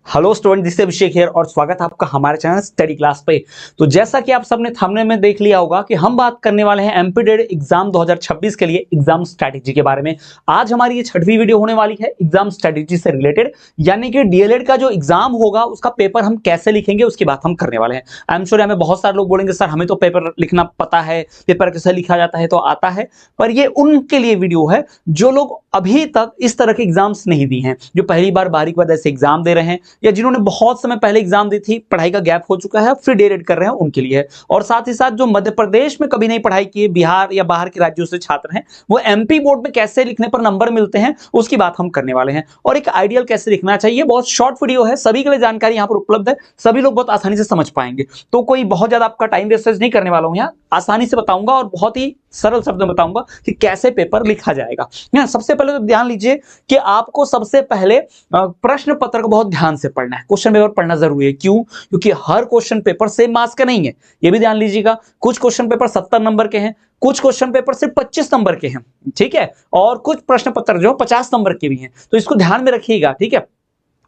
Hello student, this is Abhishek here और स्वागत है आपका हमारे चैनल स्टडी क्लास पे। तो जैसा कि आप सबने थंबनेल में देख लिया होगा कि हम बात करने वाले हैं एमपीडेड एग्जाम 2026 के लिए एग्जाम स्ट्रेटेजी के बारे में। आज हमारी ये 6वीं वीडियो होने वाली है एग्जाम स्ट्रेटेजी से रिलेटेड, यानी कि डीएलएड का जो एग्जाम होगा उसका पेपर हम कैसे लिखेंगे उसकी बात हम करने वाले हैं। आई एम श्योर हमें बहुत सारे लोग बोलेंगे सर हमें तो पेपर लिखना पता है, पेपर कैसे लिखा जाता है तो आता है, पर ये उनके लिए वीडियो है जो लोग अभी तक इस तरह के एग्जाम्स नहीं दी हैं, जो पहली बार 12वीं के बाद ऐसे एग्जाम दे रहे हैं या जिन्होंने बहुत समय पहले एग्जाम दी थी, पढ़ाई का गैप हो चुका है, फिर डीएलएड कर रहे हैं उनके लिए है। और साथ ही साथ जो मध्य प्रदेश में कभी नहीं पढ़ाई की, बिहार या बाहर के राज्यों से छात्र हैं, वो एमपी बोर्ड में कैसे लिखने पर नंबर मिलते हैं उसकी बात हम करने वाले हैं। और एक आइडियल कैसे लिखना चाहिए, बहुत शॉर्ट वीडियो है, सभी के लिए जानकारी यहाँ पर उपलब्ध है, सभी लोग बहुत आसानी से समझ पाएंगे। तो कोई बहुत ज्यादा आपका टाइम वेस्टेज नहीं करने वाला हूं, यहाँ आसानी से बताऊंगा और बहुत ही सरल शब्द में बताऊंगा कि कैसे पेपर लिखा जाएगा। सबसे पहले तो ध्यान लीजिए कि आपको सबसे पहले प्रश्न पत्र को बहुत ध्यान से पढ़ना है। क्वेश्चन पेपर पढ़ना जरूरी है। क्यों? क्योंकि हर क्वेश्चन पेपर सेम मार्क्स का नहीं है, ये भी ध्यान लीजिएगा। कुछ क्वेश्चन पेपर 70 नंबर के हैं, कुछ क्वेश्चन पेपर सिर्फ 25 नंबर के हैं, ठीक है, और कुछ प्रश्न पत्र जो 50 नंबर के भी हैं, तो इसको ध्यान में रखिएगा, ठीक है।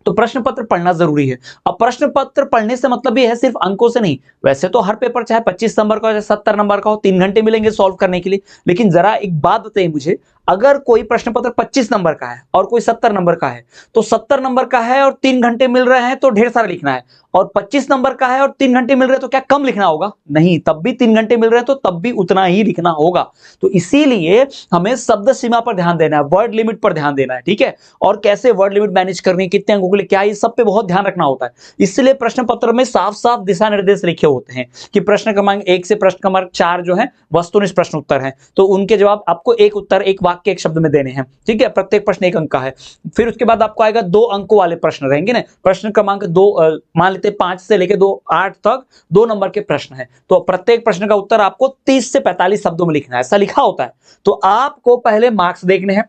तो प्रश्न पत्र पढ़ना जरूरी है। अब प्रश्न पत्र पढ़ने से मतलब ये है सिर्फ अंकों से नहीं, वैसे तो हर पेपर चाहे 25 नंबर का हो चाहे 70 नंबर का हो, 3 घंटे मिलेंगे सॉल्व करने के लिए। लेकिन जरा एक बात बताइए मुझे, अगर कोई प्रश्न पत्र 25 नंबर का है और कोई 70 नंबर का है, तो 70 नंबर का है और 3 घंटे मिल रहे हैं तो ढेर सारा लिखना है, और 25 नंबर का है और 3 घंटे मिल रहे हैं तो क्या कम लिखना होगा? नहीं, तब भी 3 घंटे मिल रहे हैं तो तब भी उतना ही लिखना होगा। तो इसीलिए हमें शब्द सीमा पर ध्यान देना है, वर्ड लिमिट पर ध्यान देना है, ठीक है। और कैसे वर्ड लिमिट मैनेज करनी है, कितने अंकों के लिए क्या, ये सब पे बहुत ध्यान रखना होता है। इसलिए प्रश्न पत्र में साफ साफ दिशा निर्देश लिखे होते हैं कि प्रश्न क्रमांक 1 से प्रश्न क्रमांक 4 जो है वस्तुनिष्ठ प्रश्न उत्तर है, तो उनके जवाब आपको एक उत्तर, एक वाक्य, एक शब्द में देने हैं, ठीक है। प्रत्येक प्रश्न 1 अंक का है। फिर उसके बाद आपको आएगा 2 अंकों वाले प्रश्न रहेंगे ना। प्रश्न क्रमांक 2 मान लेते 5 से लेकर 8 तक 2 नंबर के प्रश्न है, तो प्रत्येक प्रश्न का उत्तर आपको 30 से 45 शब्दों में लिखना है, ऐसा लिखा होता है। तो आपको पहले मार्क्स देखने हैं,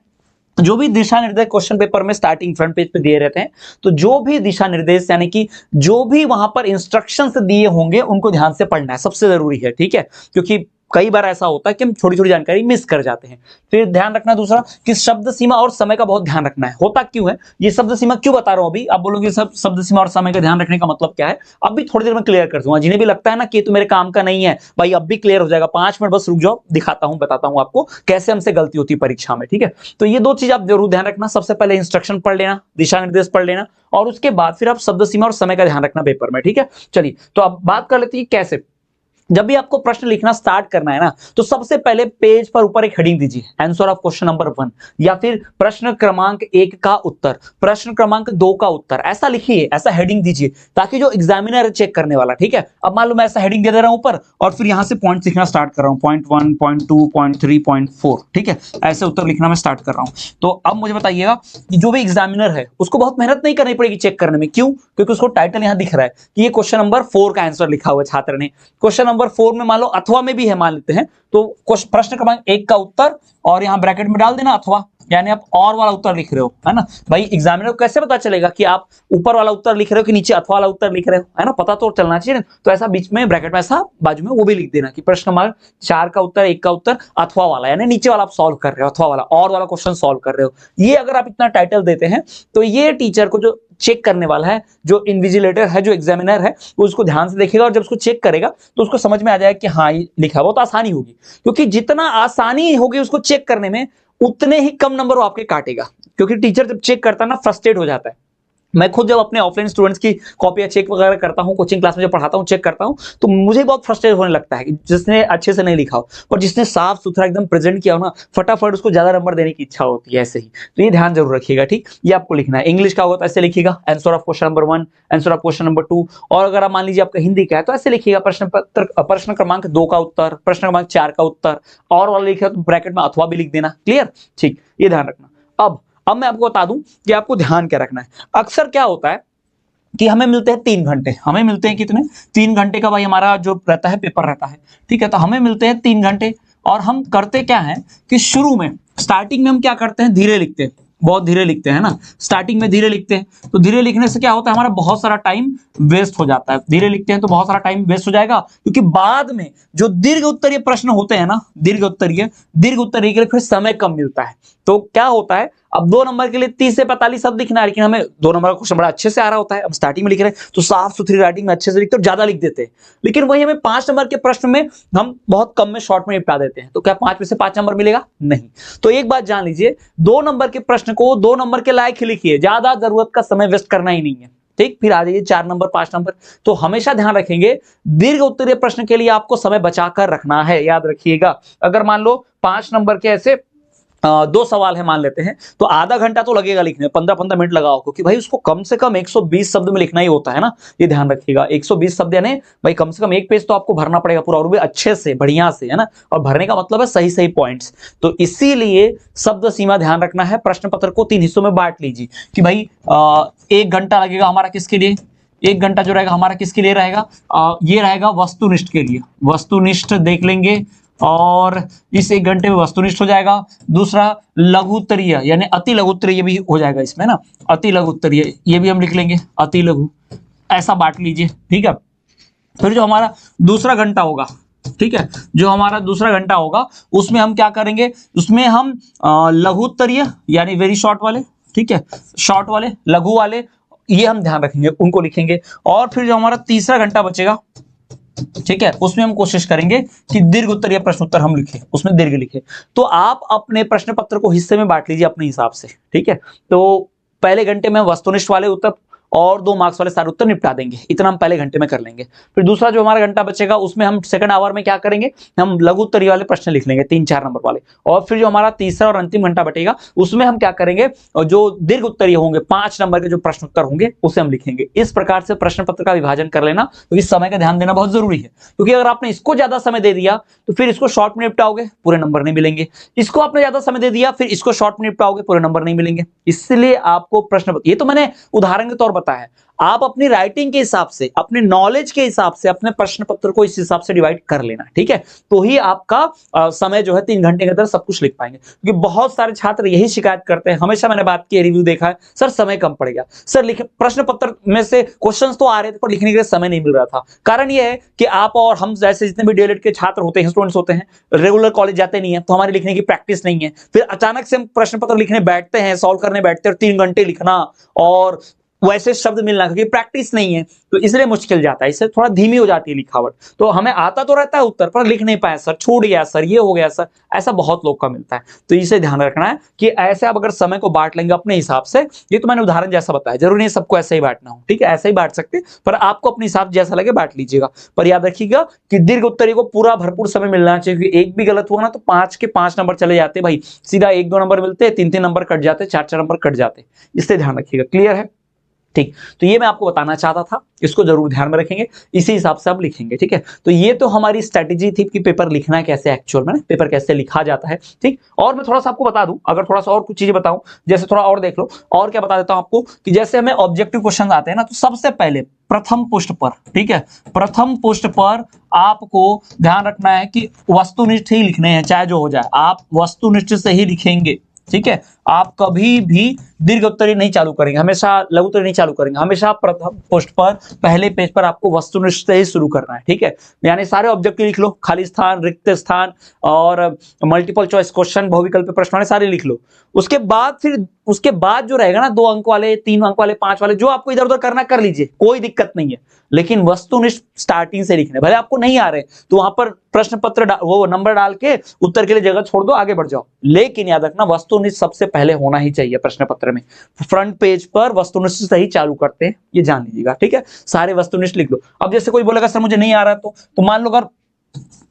जो भी दिशा निर्देश क्वेश्चन पेपर में स्टार्टिंग फ्रंट पेज पे दिए रहते हैं, तो जो भी दिशा निर्देश यानी कि जो भी वहां पर इंस्ट्रक्शंस दिए होंगे उनको ध्यान से पढ़ना है, सबसे जरूरी है, ठीक है। क्योंकि कई बार ऐसा होता है कि हम छोटी छोटी जानकारी मिस कर जाते हैं। फिर ध्यान रखना दूसरा कि शब्द सीमा और समय का बहुत ध्यान रखना है। होता क्यों है, ये शब्द सीमा क्यों बता रहा हूं अभी, आप बोलोगे सब शब्द सीमा और समय का ध्यान रखने का मतलब क्या है, अब भी थोड़ी देर में क्लियर कर दूंगा। जिन्हें भी लगता है ना कि ये तो मेरे काम का नहीं है भाई, अब भी क्लियर हो जाएगा, 5 मिनट बस रुक जाओ, दिखाता हूं, बताता हूं आपको कैसे हमसे गलती होती है परीक्षा में, ठीक है। तो ये 2 चीज आप जरूर ध्यान रखना, सबसे पहले इंस्ट्रक्शन पढ़ लेना, दिशा निर्देश पढ़ लेना, और उसके बाद फिर आप शब्द सीमा और समय का ध्यान रखना पेपर में, ठीक है। चलिए तो अब बात कर लेते हैं कैसे। जब भी आपको प्रश्न लिखना स्टार्ट करना है ना, तो सबसे पहले पेज पर ऊपर एक हेडिंग दीजिए, आंसर ऑफ क्वेश्चन नंबर 1, या फिर प्रश्न क्रमांक 1 का उत्तर, प्रश्न क्रमांक 2 का उत्तर, ऐसा लिखिए, ऐसा हेडिंग दीजिए, ताकि जो एग्जामिनर है चेक करने वाला, ठीक है। अब मान लो मैं ऐसा हेडिंग दे दे रहा हूं ऊपर और फिर यहां से पॉइंट लिखना स्टार्ट कर रहा हूं, पॉइंट 1, पॉइंट 2, पॉइंट 3, पॉइंट 4, ठीक है, ऐसे उत्तर लिखना मैं स्टार्ट कर रहा हूं। तो अब मुझे बताइएगा कि जो भी एग्जामिनर है उसको बहुत मेहनत नहीं करनी पड़ेगी चेक करने में। क्यों? क्योंकि उसको टाइटल यहां दिख रहा है कि ये क्वेश्चन नंबर 4 का आंसर लिखा हुआ है छात्र ने। क्वेश्चन नंबर 4 में मान लो अथवा में भी है, मान लेते हैं, तो प्रश्न क्रमांक 1 का उत्तर और यहां ब्रैकेट में डाल देना अथवा, यानी आप और वाला उत्तर लिख रहे हो, है ना। भाई एग्जामिनर को कैसे पता चलेगा कि आप ऊपर वाला उत्तर लिख रहे हो कि नीचे अथवा वाला उत्तर लिख रहे हो, है ना, पता तो चलना चाहिए। तो ऐसा बीच में ब्रैकेट में ऐसा बाजू में वो भी लिख देना कि प्रश्न नंबर 4 का उत्तर, 1 का उत्तर अथवा वाला, यानी नीचे वाला आप सॉल्व कर रहे हो, अथवा वाला और वाला क्वेश्चन सॉल्व कर रहे हो। ये अगर आप इतना टाइटल देते हैं तो ये टीचर को जो चेक करने वाला है, जो इन्विजिलेटर है, जो एग्जामिनर है, वो उसको ध्यान से देखेगा और जब उसको चेक करेगा तो उसको समझ में आ जाएगा कि हाँ ये लिखा हुआ, तो आसानी होगी। क्योंकि जितना आसानी होगी उसको चेक करने में, उतने ही कम नंबर वो आपके काटेगा। क्योंकि टीचर जब चेक करता है ना, फ्रस्ट्रेट हो जाता है। मैं खुद जब अपने ऑफलाइन स्टूडेंट्स की कॉपियां चेक वगैरह करता हूं, कोचिंग क्लास में जब पढ़ाता हूं, चेक करता हूं, तो मुझे बहुत फ्रस्ट्रेट होने लगता है कि जिसने अच्छे से नहीं लिखा हो, पर जिसने साफ सुथरा एकदम प्रेजेंट किया हो ना, फटाफट उसको ज्यादा नंबर देने की इच्छा होती है ऐसे ही। तो ये ध्यान जरूर रखिएगा, ठीक, ये आपको लिखना है। इंग्लिश का होगा तो ऐसे लिखिएगा, answer of question number 1, answer of question number 2, और अगर आप मान लीजिए आपका हिंदी का है तो ऐसे लिखिएगा, प्रश्न क्रमांक 2 का उत्तर, प्रश्न क्रमांक 4 का उत्तर, और वाला लिखा तो ब्रैकेट में अथवा भी लिख देना। क्लियर? ठीक, ये ध्यान रखना। अब मैं आपको बता दूं कि आपको ध्यान क्या रखना है। अक्सर क्या होता है कि हमें मिलते हैं 3 घंटे, हमें मिलते हैं कितने, 3 घंटे का भाई हमारा जो रहता है पेपर रहता है, ठीक है। तो हमें मिलते हैं 3 घंटे, और हम करते क्या है कि शुरू में स्टार्टिंग में हम क्या करते हैं, धीरे लिखते हैं, बहुत धीरे लिखते हैं ना, स्टार्टिंग में धीरे लिखते हैं। तो धीरे लिखने से क्या होता है, हमारा बहुत सारा टाइम वेस्ट हो जाता है। धीरे लिखते हैं तो बहुत सारा टाइम वेस्ट हो जाएगा, क्योंकि बाद में जो दीर्घ उत्तरीय प्रश्न होते हैं ना, दीर्घ उत्तरीय के लिए फिर समय कम मिलता है। तो क्या होता है, अब 2 नंबर के लिए 30 से 45 शब्द लिखना है, लेकिन हमें 2 नंबर का क्वेश्चन बड़ा अच्छे से आ रहा होता है, हम स्टार्टिंग में लिख रहे हैं तो साफ सुथरी राइटिंग में अच्छे से लिखते और ज्यादा लिख देते हैं। लेकिन वही हमें 5 नंबर के प्रश्न में हम बहुत कम में शॉर्ट में निपटा देते हैं, तो क्या 5 में से 5 नंबर मिलेगा? नहीं। तो एक बात जान लीजिए, 2 नंबर के प्रश्न को 2 नंबर के लायक ही लिखिए, ज्यादा जरूरत का समय वेस्ट करना ही नहीं है। ठीक, फिर आ जाइए 4 नंबर 5 नंबर। तो हमेशा ध्यान रखेंगे दीर्घ उत्तरीय प्रश्न के लिए आपको समय बचाकर रखना है, याद रखिएगा। अगर मान लो 5 नंबर के ऐसे 2 सवाल है मान लेते हैं, तो आधा घंटा तो लगेगा लिखने में, 15-15 मिनट लगाओ, क्योंकि भाई उसको कम से कम 120 शब्द में लिखना ही होता है ना, ये ध्यान रखिएगा। 120 शब्द यानी भाई कम से कम एक पेज तो आपको भरना पड़ेगा पूरा, और भी अच्छे से बढ़िया से, है ना। और भरने का मतलब है सही सही पॉइंट्स। तो इसीलिए शब्द सीमा ध्यान रखना है। प्रश्न पत्र को 3 हिस्सों में बांट लीजिए कि भाई 1 घंटा लगेगा हमारा किसके लिए, 1 घंटा जो रहेगा हमारा किसके लिए रहेगा, ये रहेगा वस्तुनिष्ठ के लिए, वस्तुनिष्ठ देख लेंगे, और इस 1 घंटे में वस्तुनिष्ठ हो जाएगा। दूसरा लघु उत्तरीय यानी अति लघु उत्तरीय भी हो जाएगा इसमें ना, अति लघु उत्तरीय ये भी हम लिख लेंगे, अति लघु, ऐसा बांट लीजिए, ठीक है। फिर जो हमारा दूसरा घंटा होगा, ठीक है, जो हमारा दूसरा घंटा होगा उसमें हम क्या करेंगे, उसमें हम लघु उत्तरीय यानी वेरी शॉर्ट वाले, ठीक है, शॉर्ट वाले, लघु वाले, ये हम ध्यान रखेंगे, उनको लिखेंगे। और फिर जो हमारा तीसरा घंटा बचेगा, ठीक है, उसमें हम कोशिश करेंगे कि दीर्घ उत्तरीय प्रश्न उत्तर हम लिखें, उसमें दीर्घ लिखें। तो आप अपने प्रश्न पत्र को हिस्से में बांट लीजिए अपने हिसाब से, ठीक है। तो पहले घंटे में वस्तुनिष्ठ वाले उत्तर और 2 मार्क्स वाले सारे उत्तर निपटा देंगे, इतना हम पहले घंटे में कर लेंगे। फिर दूसरा जो हमारा घंटा बचेगा उसमें हम सेकंड आवर में क्या करेंगे, हम लघु उत्तरीय वाले प्रश्न लिख लेंगे 3-4 नंबर वाले। और फिर जो हमारा तीसरा और अंतिम घंटा बचेगा उसमें हम क्या करेंगे, जो दीर्घ उत्तरीय होंगे 5 नंबर के जो प्रश्न उत्तर होंगे उसे हम लिखेंगे। इस प्रकार से प्रश्न पत्र का विभाजन कर लेना, क्योंकि समय का ध्यान देना बहुत जरूरी है। क्योंकि अगर आपने इसको ज्यादा समय दे दिया तो फिर इसको शॉर्ट में निपटाओगे, पूरे नंबर नहीं मिलेंगे। इसको आपने ज्यादा समय दे दिया, फिर इसको शॉर्ट में निपटाओगे, पूरे नंबर नहीं मिलेंगे। इसलिए आपको प्रश्न, ये तो मैंने उदाहरण के तौर बताया है, आप अपनी राइटिंग के हिसाब से, अपने नॉलेज के हिसाब से अपने प्रश्न पत्र को इस हिसाब से डिवाइड कर लेना, ठीक है। तो ही आपका समय जो है 3 घंटे के अंदर सब कुछ लिख पाएंगे। क्योंकि बहुत सारे छात्र यही शिकायत करते हैं, हमेशा मैंने बात की, रिव्यू देखा है, सर समय कम पड़ गया, सर लिखे प्रश्न पत्र में से क्वेश्चंस तो आ रहे थे पर लिखने के लिए समय नहीं मिल रहा था। कारण यह है कि आप और हम जैसे जितने भी डीएलएड के छात्र होते हैं, स्टूडेंट्स होते हैं, रेगुलर कॉलेज जाते नहीं है, तो हमारी लिखने की प्रैक्टिस नहीं है। फिर अचानक से हम प्रश्न पत्र लिखने बैठते हैं, सॉल्व करने बैठते हैं, और 3 घंटे लिखना और वैसे शब्द मिलना, क्योंकि प्रैक्टिस नहीं है तो इसलिए मुश्किल जाता है, इससे थोड़ा धीमी हो जाती है लिखावट। तो हमें आता तो रहता है उत्तर, पर लिख नहीं पाए सर, छूट गया सर, ये हो गया सर, ऐसा बहुत लोग का मिलता है। तो इसे ध्यान रखना है कि ऐसे आप अगर समय को बांट लेंगे अपने हिसाब से, ये तो मैंने उदाहरण जैसा बताया, जरूरी नहीं सबको ऐसे ही बांटना हो, ठीक है, ऐसे ही बांट सकते, पर आपको अपने हिसाब जैसा लगे बांट लीजिएगा। पर याद रखिएगा कि दीर्घ उत्तरीय को पूरा भरपूर समय मिलना चाहिए, क्योंकि एक भी गलत हुआ ना तो 5 के 5 नंबर चले जाते भाई, सीधा 1-2 नंबर मिलते, 3-3 नंबर कट जाते, 4-4 नंबर कट जाते। इससे ध्यान रखिएगा, क्लियर है? ठीक, तो ये मैं आपको बताना चाहता था, इसको जरूर ध्यान में रखेंगे, इसी हिसाब से आप लिखेंगे, ठीक है। तो ये तो हमारी स्ट्रेटेजी थी कि पेपर लिखना है कैसे, एक्चुअल में पेपर कैसे लिखा जाता है, ठीक। और मैं थोड़ा सा आपको बता दूं, अगर थोड़ा सा और कुछ चीजें बताऊं, जैसे थोड़ा और देख लो, और क्या बता देता हूं आपको, कि जैसे हमें ऑब्जेक्टिव क्वेश्चन आते हैं ना, तो सबसे पहले प्रथम पुष्ट पर, ठीक है, प्रथम पुष्ट पर आपको ध्यान रखना है कि वस्तुनिष्ठ ही लिखने हैं, चाहे जो हो जाए, आप वस्तुनिष्ठ से ही लिखेंगे, ठीक है। आप कभी भी दीर्घ उत्तरीय नहीं चालू करेंगे, हमेशा लघु उत्तरीय नहीं चालू करेंगे, हमेशा प्रथम पोस्ट पर पहले पेज पर आपको वस्तुनिष्ठ से ही शुरू करना है, ठीक है। यानी सारे ऑब्जेक्टिव लिख लो, खाली स्थान, रिक्त स्थान और मल्टीपल चॉइस क्वेश्चन, बहुविकल्पीय प्रश्न वाले सारे लिख लो। उसके बाद जो रहेगा ना 2 अंक वाले, 3 अंक वाले, 5 वाले, जो आपको इधर उधर करना कर लीजिए, कोई दिक्कत नहीं है। लेकिन वस्तुनिष्ठ स्टार्टिंग से लिखने, भले आपको नहीं आ रहे तो वहां पर प्रश्न पत्र वो नंबर डाल के उत्तर के लिए जगह छोड़ दो, आगे बढ़ जाओ। लेकिन याद रखना वस्तुनिष्ठ सबसे पहले होना ही चाहिए प्रश्न पत्र में। फ्रंट पेज पर वस्तुनिष्ठ से ही चालू करते हैं, ये जान लीजिएगा, ठीक है। सारे वस्तुनिष्ठ लिख लो। अब जैसे कोई बोलेगा सर मुझे नहीं आ रहा है, तो मान लो अगर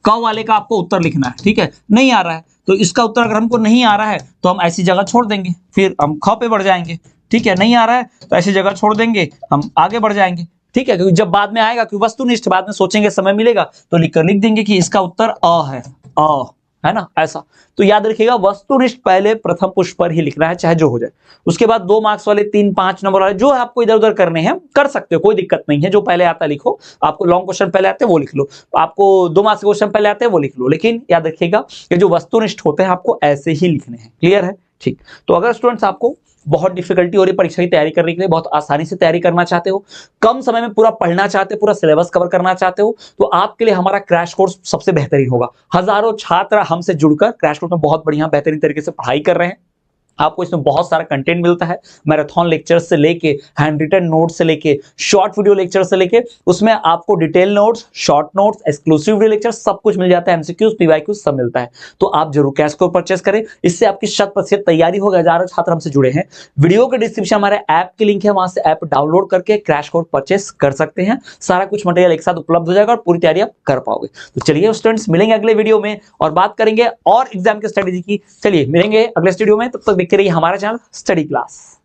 क वाले का आपको उत्तर लिखना है, ठीक है, नहीं आ रहा है, तो इसका उत्तर अगर हमको नहीं आ रहा है तो हम ऐसी जगह छोड़ देंगे, फिर हम ख पे बढ़ जाएंगे, ठीक है। नहीं आ रहा है तो ऐसी जगह छोड़ देंगे, हम आगे बढ़ जाएंगे, ठीक है। क्योंकि जब बाद में आएगा, क्योंकि वस्तुनिष्ठ बाद में सोचेंगे, समय मिलेगा तो लिख देंगे कि इसका उत्तर अ है ना, ऐसा। तो याद रखिएगा वस्तुनिष्ठ पहले प्रथम पुष्प पर ही लिखना है, चाहे जो हो जाए। उसके बाद 2 मार्क्स वाले, 3-5 नंबर वाले जो है आपको इधर उधर करने हैं कर सकते हो, कोई दिक्कत नहीं है। जो पहले आता लिखो, आपको लॉन्ग क्वेश्चन पहले आते हैं वो लिख लो, आपको 2 मार्क्स के क्वेश्चन पहले आते हैं वो लिख लो। लेकिन याद रखिएगा ये जो वस्तुनिष्ठ होते हैं आपको ऐसे ही लिखने हैं, क्लियर है? ठीक। तो अगर स्टूडेंट्स आपको बहुत डिफिकल्टी हो रही परीक्षा की तैयारी करने के लिए, बहुत आसानी से तैयारी करना चाहते हो, कम समय में पूरा पढ़ना चाहते हो, पूरा सिलेबस कवर करना चाहते हो, तो आपके लिए हमारा क्रैश कोर्स सबसे बेहतरीन होगा। हजारों छात्र हमसे जुड़कर क्रैश कोर्स में बहुत बढ़िया बेहतरीन तरीके से पढ़ाई कर रहे हैं। आपको इसमें बहुत सारा कंटेंट मिलता है, मैराथन लेक्चर से लेके हैंड रिटन नोट से लेके शॉर्ट वीडियो लेक्चर से लेके उसमें आपको detail notes, short notes, exclusive video lecture सब कुछ मिल जाता है, एमसीक्यूज, पीवाईक्यूज सब मिलता है। तो आप जरूर कैश को परचेस करें, इससे आपकी 100% तैयारी होगा। हजारों छात्र हमसे जुड़े हैं। वीडियो के डिस्क्रिप्शन हमारे ऐप की लिंक है, वहां से ऐप डाउनलोड करके क्रैश कोर्स परचेस कर सकते हैं। सारा कुछ मटेरियल एक साथ उपलब्ध हो जाएगा और पूरी तैयारी आप कर पाओगे। तो चलिए स्टूडेंट्स, मिलेंगे अगले वीडियो में और बात करेंगे और एग्जाम की स्ट्रेटेजी की। चलिए मिलेंगे अगले वीडियो में, तब तक देखते रहिए हमारा चैनल स्टडी क्लास।